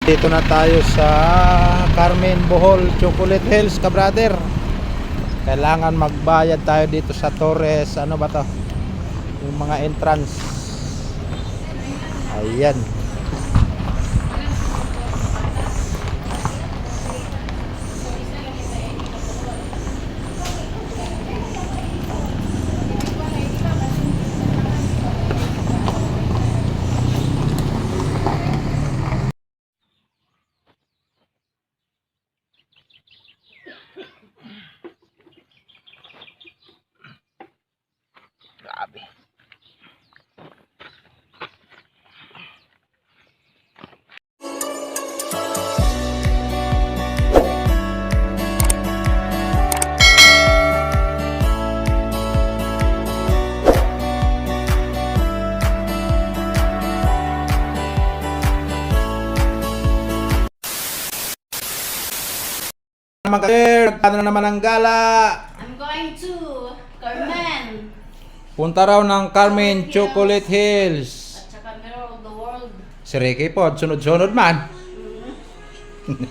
Dito na tayo sa Carmen Bohol Chocolate Hills, ka-brother. Kailangan magbayad tayo dito sa Torres. Ano ba to? Yung mga entrance. Ayan. Grabe. Magkano na naman ang gala? I'm going to Carmen. Punta raw ng Carmen Chocolate Hills. At saka Mirror of the World. Si Ricky po, sunod-sunod man. Sino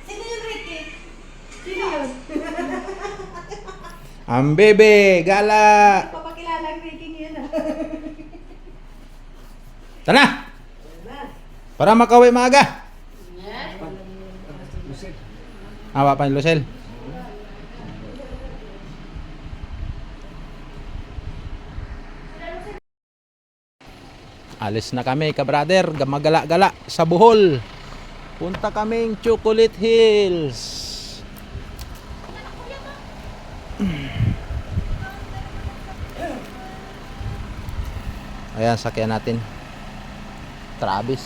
yung Ricky? Sino yun? Ang bebe, gala. Papakilala ang Ricky yun ah. Tara! Para makauwi maaga. Awa pa ni Lucel. Alis na kami, ka-brother. Gamagala-gala sa Bohol. Punta kaming Chocolate Hills. Ayan, sakyan natin. Travis.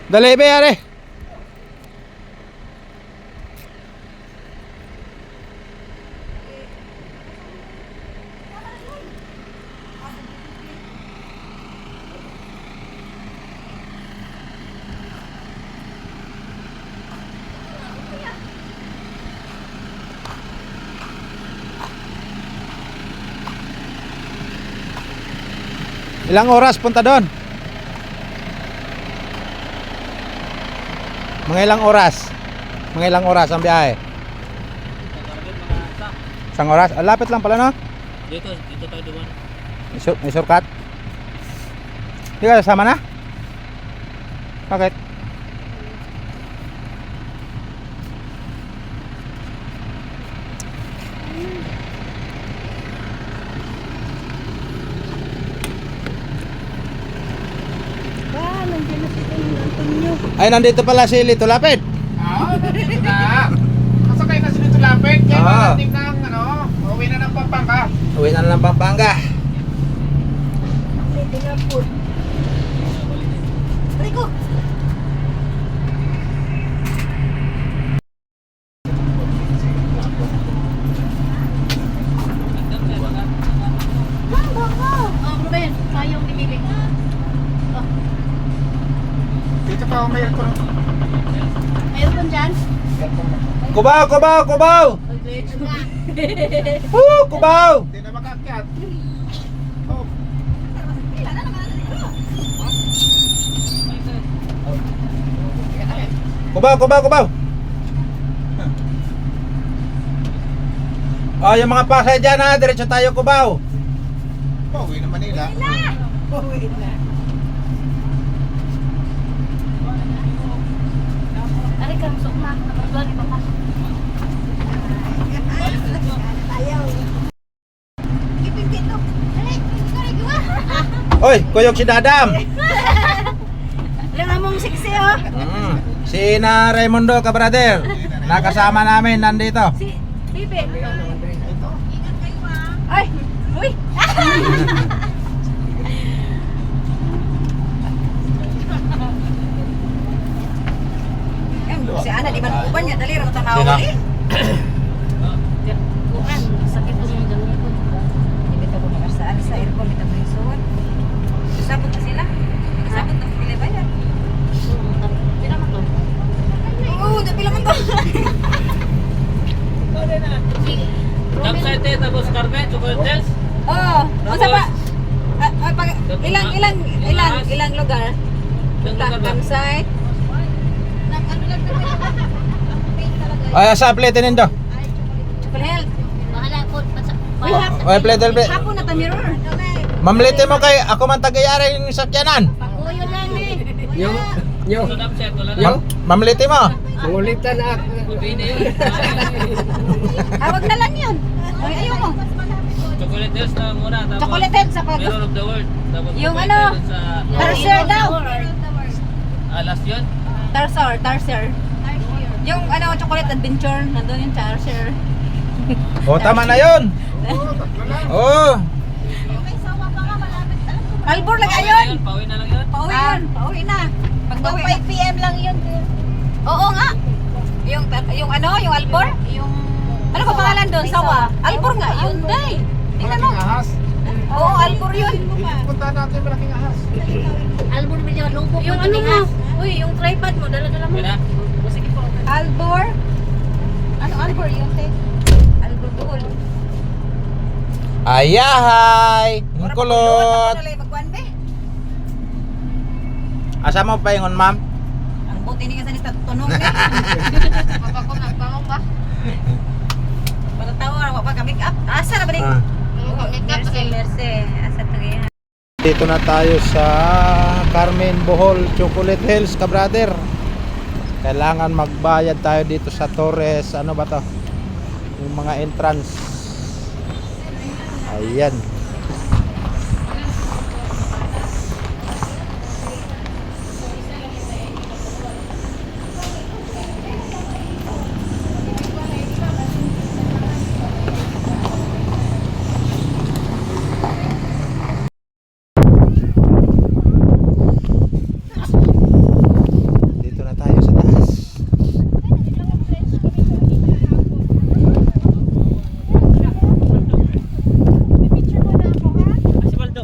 Dali, be, are. Ilang oras punta doon? Mga ilang oras? Mga ilang oras ang biyahe? Isang oras? Ah, lapit lang pala, no? Dito tayo duman. May shortcut? Hindi ka kasama na? Bakit? Nandiyan na si Antonio. Ay, nandito pala si Lito Lapid. Dito na. Masakay na si Dito Lapid. Kaya marating ng uwi na ng Pampanga. Uwi na lang Pampanga. Pwede na po. Rico! Oh, Ruben, sayong nilili. Dito pa may aircon. Mayroon dyan? Kubaw, kubaw, kubaw! Woo, kubaw! Hindi na makakyat. Oh. Kubaw, kubaw, kubaw! Oh, yung mga pasay dyan ha, diretso tayo kubaw. Pauwi na Manila. Uwi na. Ari ka, sok na. Napagduan, ipapasok. Ayaw. Ipipit to. Dali, gawa. Oy, kuyog si Dadam. Alam nga mong siksi oh. Si na Raimundo, ka-brother. Nakasama namin nandito. Si Bibi. Ay, uy. Si Ana di man uban niya dali ra tanaw Sino? ni. Kuan, sakit ko yung ganun ko. Di bitaw ko makasaan sa aircon bitaw ko isuot. Sabot na sila. Sabot na pila bayad. Pila man to? Oo, da pila man to. Tapos tapos Carmen, Chocolate Hills. Oh, unsa pa? Ilang lugar? Campsite. Ay, sa plate nindo. Chocolate. Bahala po. Ay, plate. Hapon na ta mirror. Mamlite mo kay ako man tagayari yung sakyanan. Pakuyo lang eh. Yung Mamlite mo. mangulitan na ako. Wag na lang yun. Ay, ayaw mo. Chocolate Hills na muna. Tapos Chocolate head sa pag... Mirror of the World. Tapos Yung pupunta ano, dun sa Tarsier daw. last yun. Tarsier. Yung ano, chocolate adventure, nandun yung Tarsier. O, tama na yun. Oh. Albor lang ayon. Pauwi na lang yun. Pauwi na. Pag 5 PM lang yun. Oo nga. Yung ano, yung Albor? Yung ano pa pangalan doon? Sawa. Albor nga yun, day. Tingnan mo. Malaking ahas. Oo, Albor yun. Punta natin yung malaking ahas. Albor mo dyan. Lubog Yung mo ano din, mo? ha? Uy, yung tripod mo. Dala-dala mo. Okay na? Sige po. Albor? Ano Albor yun, te? Albor Bohol. Ayahay. Ang kulot. Magkuhan, be? Asa mo pa ingon, ma'am? Ang buti ni kasi nista tunong, be. Bangong ba? Pagkatawa, wala pa ka-make up. Asa na ba ni? Mercy. Asa to yan? Dito na tayo sa Carmen Bohol Chocolate Hills, ka-brother. Kailangan magbayad tayo dito sa Torres. Ano ba to? Yung mga entrance. Ayan. Dito na tayo sa taas. Si Baldo.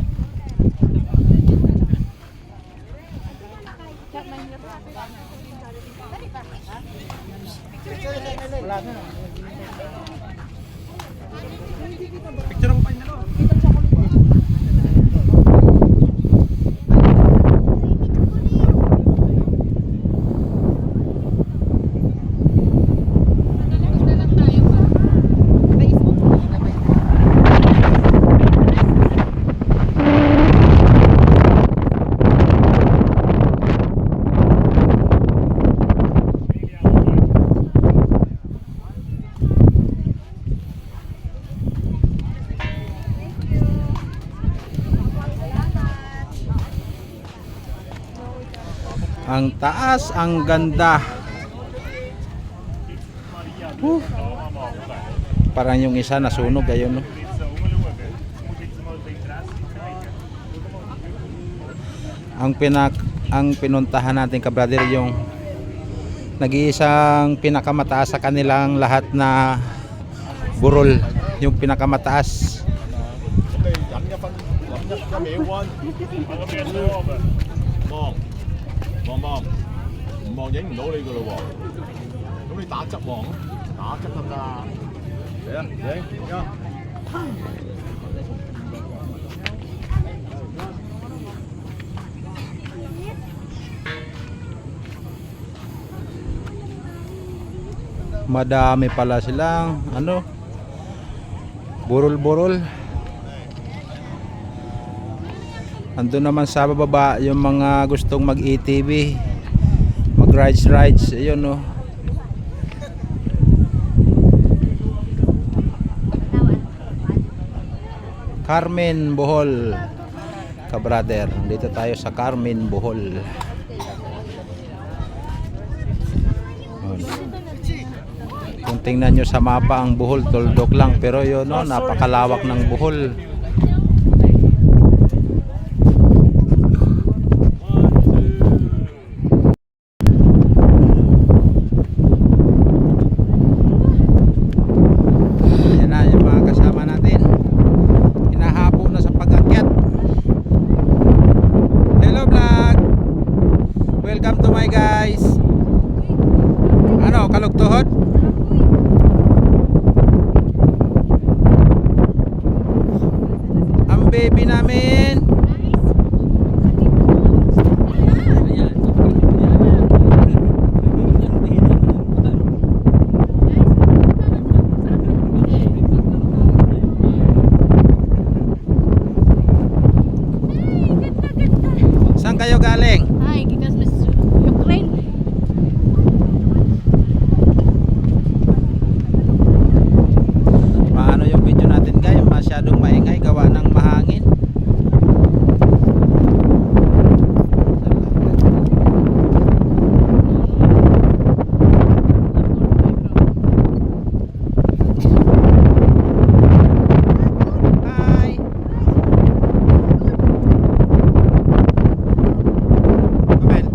Ang taas, ang ganda. Parang yung isa nasunog ayun, no? Ang pinuntahan natin, ka-brother, yung nag-iisang pinakamataas sa kanilang lahat na burol, yung pinakamataas.望，唔望影唔到你噶咯喎。咁你打側望，打側得唔得啊？嚟啊，影而家。Madami pala silang ano, burol-burol. Andun naman sa bababa yung mga gustong mag-ATV, mag-rides, ayun, no. Carmen Bohol, ka-brother. Dito tayo sa Carmen Bohol. Kung tingnan nyo sa mapa, ang Bohol tuldok lang, pero yun, no, napakalawak ng Bohol. Welcome to my guys. Ano, kalugtuhod? baby namin. Saan kayo galing? Ay, gikas mas Ukraine. Paano yung video natin guys? Masyadong maingay gawa ng mahangin. Hi. Abel.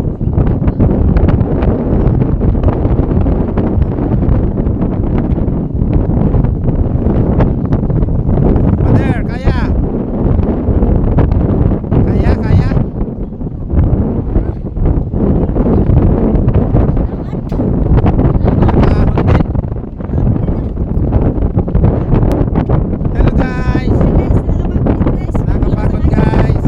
Mother, kaya? Kaya, kaya? Ahon din. Hello guys. Nakapagod guys.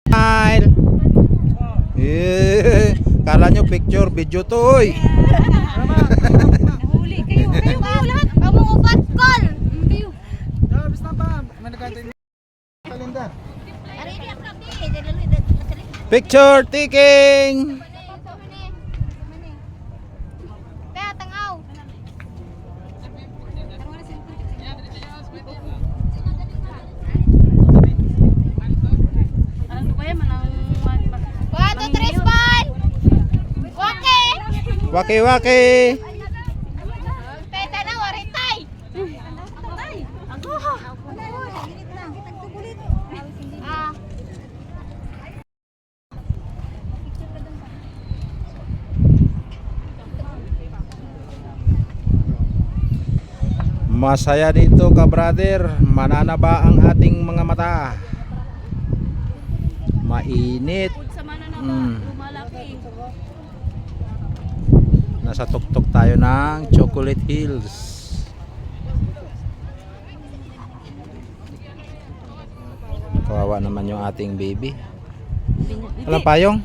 Smile. Eh, kala nyo picture, video to oy. Nahuli kayo. Kayo ba lahat? Kamu upat call. Kayo. Picture taking. Kaya tangaw. Ano ba yan? Manang... 1, 2, 3, smile. Wake. Waki waki. Peta na waritay. Ako! Ah. Masaya dito ka brother. Mananaba ang ating mga mata. Mainit. Sama na Mm. lumalaki. Nasa tuktok tayo ng Chocolate Hills. Kawawa naman yung ating baby. Alam payong?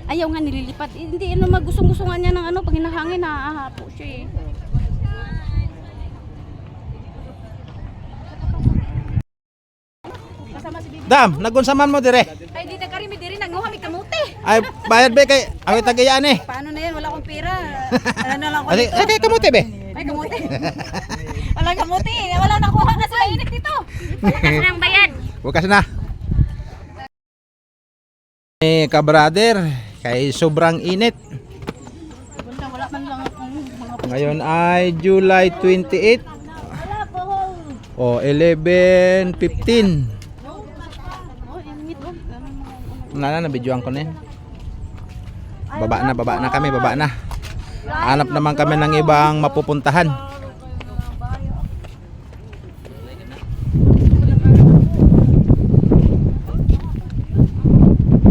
Ayaw nga nililipat. Hindi, ano, magusong-gusto nga niya ng ano, pag hinahangin, naahapo siya eh. Kasama si Bibi. Dam, nagunsaman mo dire. Ay, di na kari mi diri nanguha mi kamuti. Ay, bayad be kay awit tagayaan eh. Paano na yan? Wala akong pera. Ano na lang ko Ay, dito? kay kamuti be. Ay, kamuti. Wala kamuti. Wala nakuha na sa init dito. Kasi ng bayad. Bukas na. Eh, ka-brother, kay sobrang init. Wala man lang akong mga... Ngayon ay July 28. O, 11:15. Oh, init oh. Na videoan ko na yun. Baba na kami, baba na. Hanap naman kami ng ibang mapupuntahan.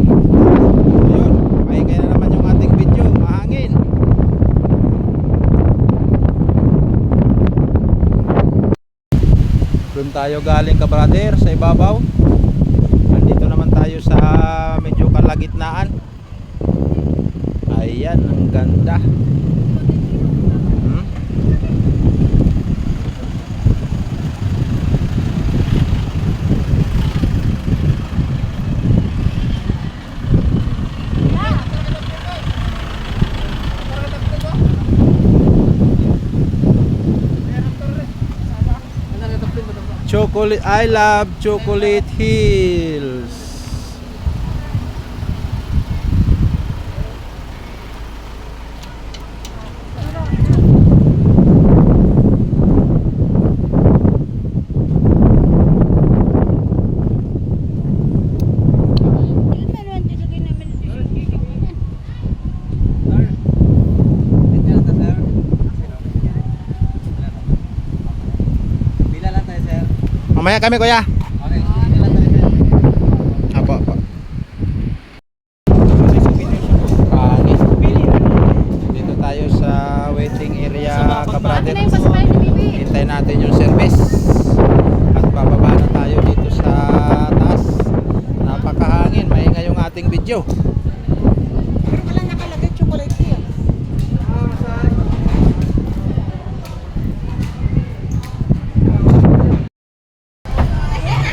Ayun, maingay na naman yung ating video, mahangin. Doon tayo galing ka brother sa ibabaw. Nandito naman tayo sa medyo kalagitnaan. Ayan, ang ganda. Hmm? Chocolate, I love Chocolate Hills. Mamaya kami kuya. Apo, apo. Dito tayo sa waiting area ka brother. Hintayin natin natin yung service at bababa na tayo dito sa taas. Napakahangin, maingay yung ating video.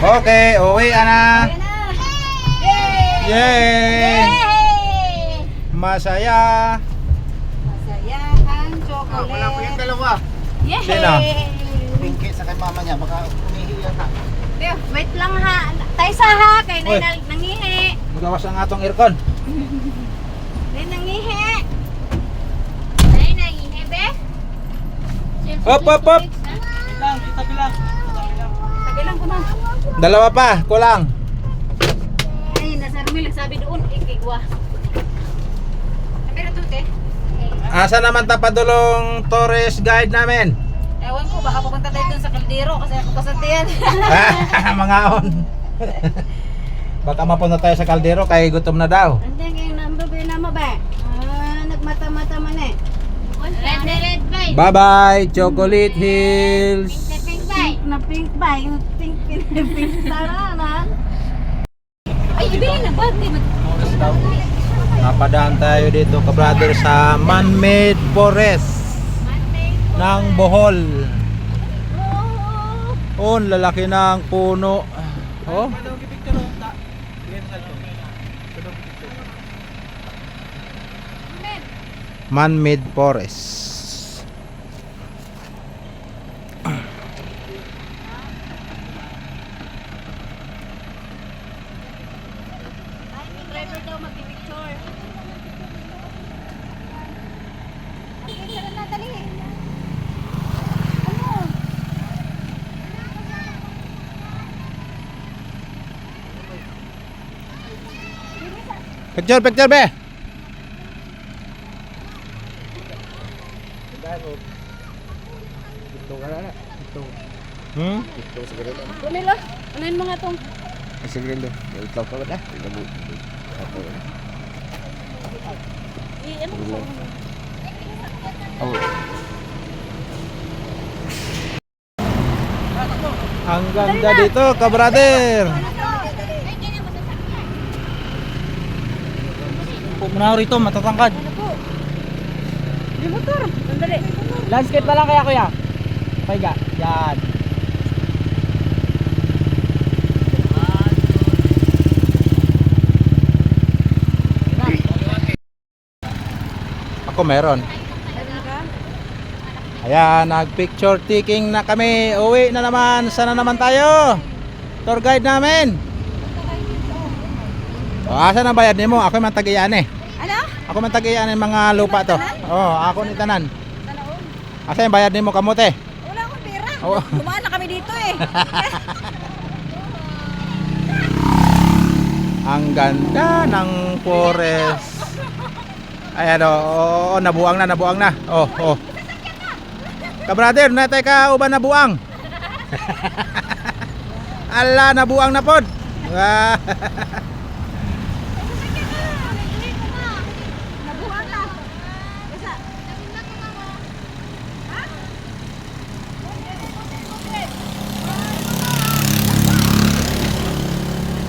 Okay, uwi na. Yay! Masaya. Masaya ang chocolate. Wala po yung dalawa. Yay! Sino? Pinky sa kay mama niya, baka umihiyan na. Teo, wait lang ha. Tayo sa ha. Kay Uy. Nay nangihi. Magawas ang atong aircon. Nay nangihi. Nay nangihi, be. Hop, hop, hop. Tagilan ko na. Dalawa pa, kulang. Ay, nasa Rumil, nagsabi doon, ikigwa. Pero tute. Asa naman tapadulong Torres guide namin? Ewan ko, baka pupunta tayo dun sa kaldero kasi ako kasantiyan. Mga on. Baka mapunta tayo sa kaldero kay gutom na daw. Andiyan kayo number ba na mo ba? Nagmata-mata man eh. Red bye. Bye-bye, Chocolate Hills. Pink bye. Pink tara. Ay, ibigay na ba? Napadaan tayo dito ka-brother sa man-made forest ng Bohol. Oh, ang lalaki ng puno. Oh. Man-made forest. Driver daw mag-picture. Picture, picture be. Hmm? Kunila, anuin mo nga tong ano ko Ang ganda dito, ka-brother. Pupunaw rito, matatangkad. Yung motor, sandali. Landscape na lang kaya kuya. Paiga, yan. Ako meron. Ayan, nag-picture taking na kami. Uwi na naman. Sana naman tayo? Tour guide namin. O, asa na bayad nimo? Ako man tag-iyaan eh. Ano? Ako man tag-iyaan ng mga lupa to. Oh, ako ni tanan. Asa yung bayad nimo kamote? Wala akong pera. Oh. Dumaan na kami dito eh. Ang ganda ng forest. Ayan o, nabuang na. Oh. Ka-brother, natay ka uban nabuang. Ala, nabuang na pod. Nabuhan na.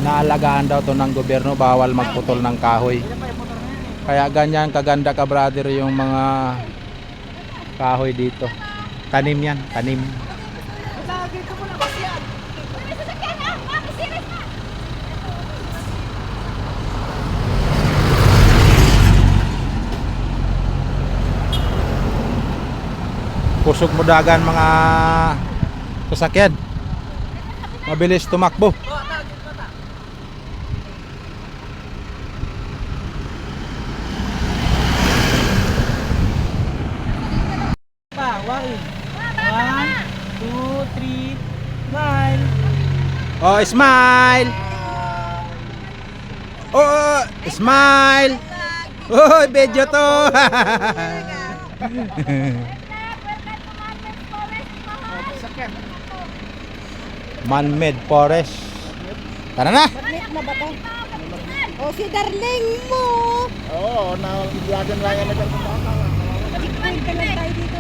Naalagaan daw to ng gobyerno, bawal magputol ng kahoy. Kaya ganyan kaganda ka-brother yung mga kahoy dito. Tanim yan, tanim. Kusog mo dagan mga sasakyan. Mabilis tumakbo. Wari. 1, 2, 3, smile. Oh, smile. Oh, smile. Oh, video to. Man-made forest. Tara na. O si darling mo. Oo, na-vlogan lang yan na ganun. Balik ka lang tayo dito.